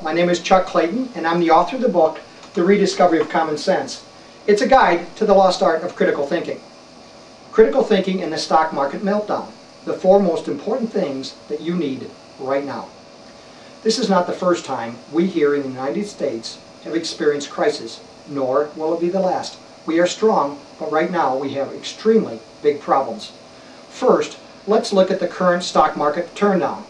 My name is Chuck Clayton, and I'm the author of the book, The Rediscovery of Common Sense. It's a guide to the lost art of critical thinking. Critical thinking and the stock market meltdown, the four most important things that you need right now. This is not the first time we here in the United States have experienced crisis, nor will it be the last. We are strong, but right now we have extremely big problems. First, let's look at the current stock market turndown.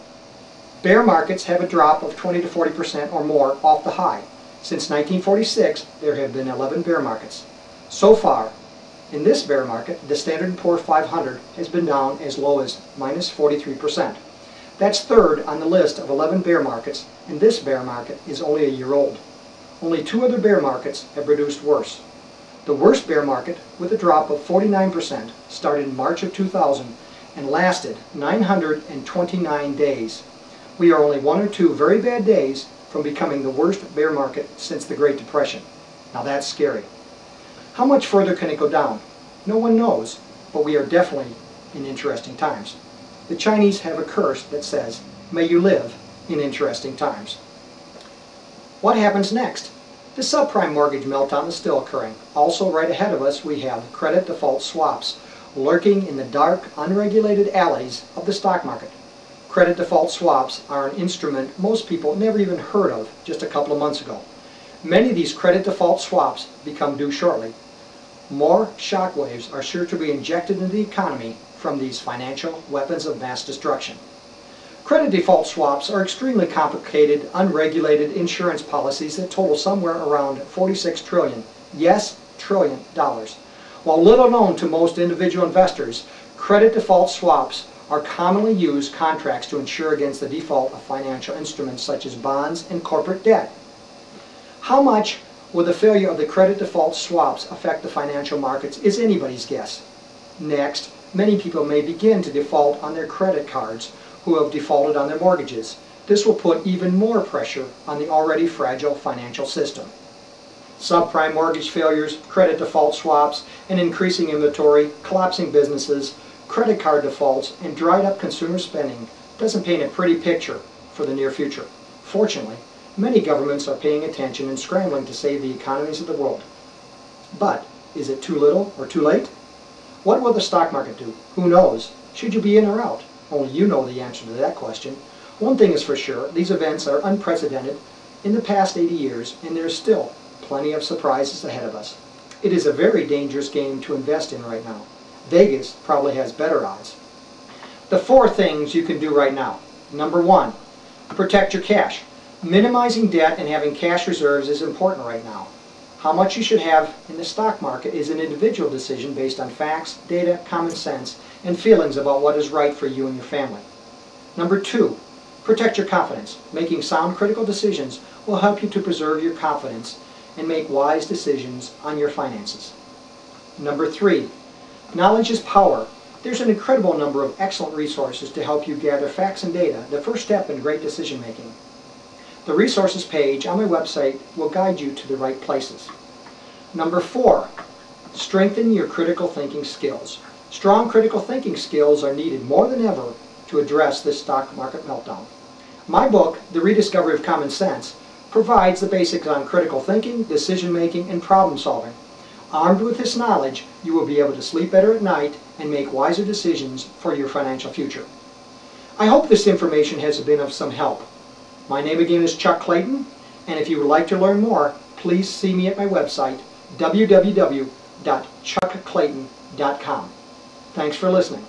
Bear markets have a drop of 20 to 40% or more off the high. Since 1946, there have been 11 bear markets. So far, in this bear market, the Standard & Poor's 500 has been down as low as minus 43%. That's third on the list of 11 bear markets, and this bear market is only a year old. Only two other bear markets have produced worse. The worst bear market, with a drop of 49%, started in March of 2000 and lasted 929 days. We are only one or two very bad days from becoming the worst bear market since the Great Depression. Now that's scary. How much further can it go down? No one knows, but we are definitely in interesting times. The Chinese have a curse that says, "May you live in interesting times." What happens next? The subprime mortgage meltdown is still occurring. Also right ahead of us we have credit default swaps lurking in the dark, unregulated alleys of the stock market. Credit default swaps are an instrument most people never even heard of just a couple of months ago. Many of these credit default swaps become due shortly. More shockwaves are sure to be injected into the economy from these financial weapons of mass destruction. Credit default swaps are extremely complicated, unregulated insurance policies that total somewhere around $46 trillion, yes, trillion dollars. While little known to most individual investors, credit default swaps are commonly used contracts to insure against the default of financial instruments such as bonds and corporate debt. How much will the failure of the credit default swaps affect the financial markets is anybody's guess. Next, many people may begin to default on their credit cards who have defaulted on their mortgages. This will put even more pressure on the already fragile financial system. Subprime mortgage failures, credit default swaps, and increasing inventory, collapsing businesses, credit card defaults, and dried up consumer spending doesn't paint a pretty picture for the near future. Fortunately, many governments are paying attention and scrambling to save the economies of the world. But is it too little or too late? What will the stock market do? Who knows? Should you be in or out? Only you know the answer to that question. One thing is for sure, these events are unprecedented in the past 80 years, and there's still plenty of surprises ahead of us. It is a very dangerous game to invest in right now. Vegas probably has better odds. The four things you can do right now. Number one, protect your cash. Minimizing debt and having cash reserves is important right now. How much you should have in the stock market is an individual decision based on facts, data, common sense, and feelings about what is right for you and your family. Number two, protect your confidence. Making sound critical decisions will help you to preserve your confidence and make wise decisions on your finances. Number three, knowledge is power. There's an incredible number of excellent resources to help you gather facts and data, the first step in great decision making. The resources page on my website will guide you to the right places. Number four, strengthen your critical thinking skills. Strong critical thinking skills are needed more than ever to address this stock market meltdown. My book, The Rediscovery of Common Sense, provides the basics on critical thinking, decision making, and problem solving. Armed with this knowledge, you will be able to sleep better at night and make wiser decisions for your financial future. I hope this information has been of some help. My name again is Chuck Clayton, and if you would like to learn more, please see me at my website, www.chuckclayton.com. Thanks for listening.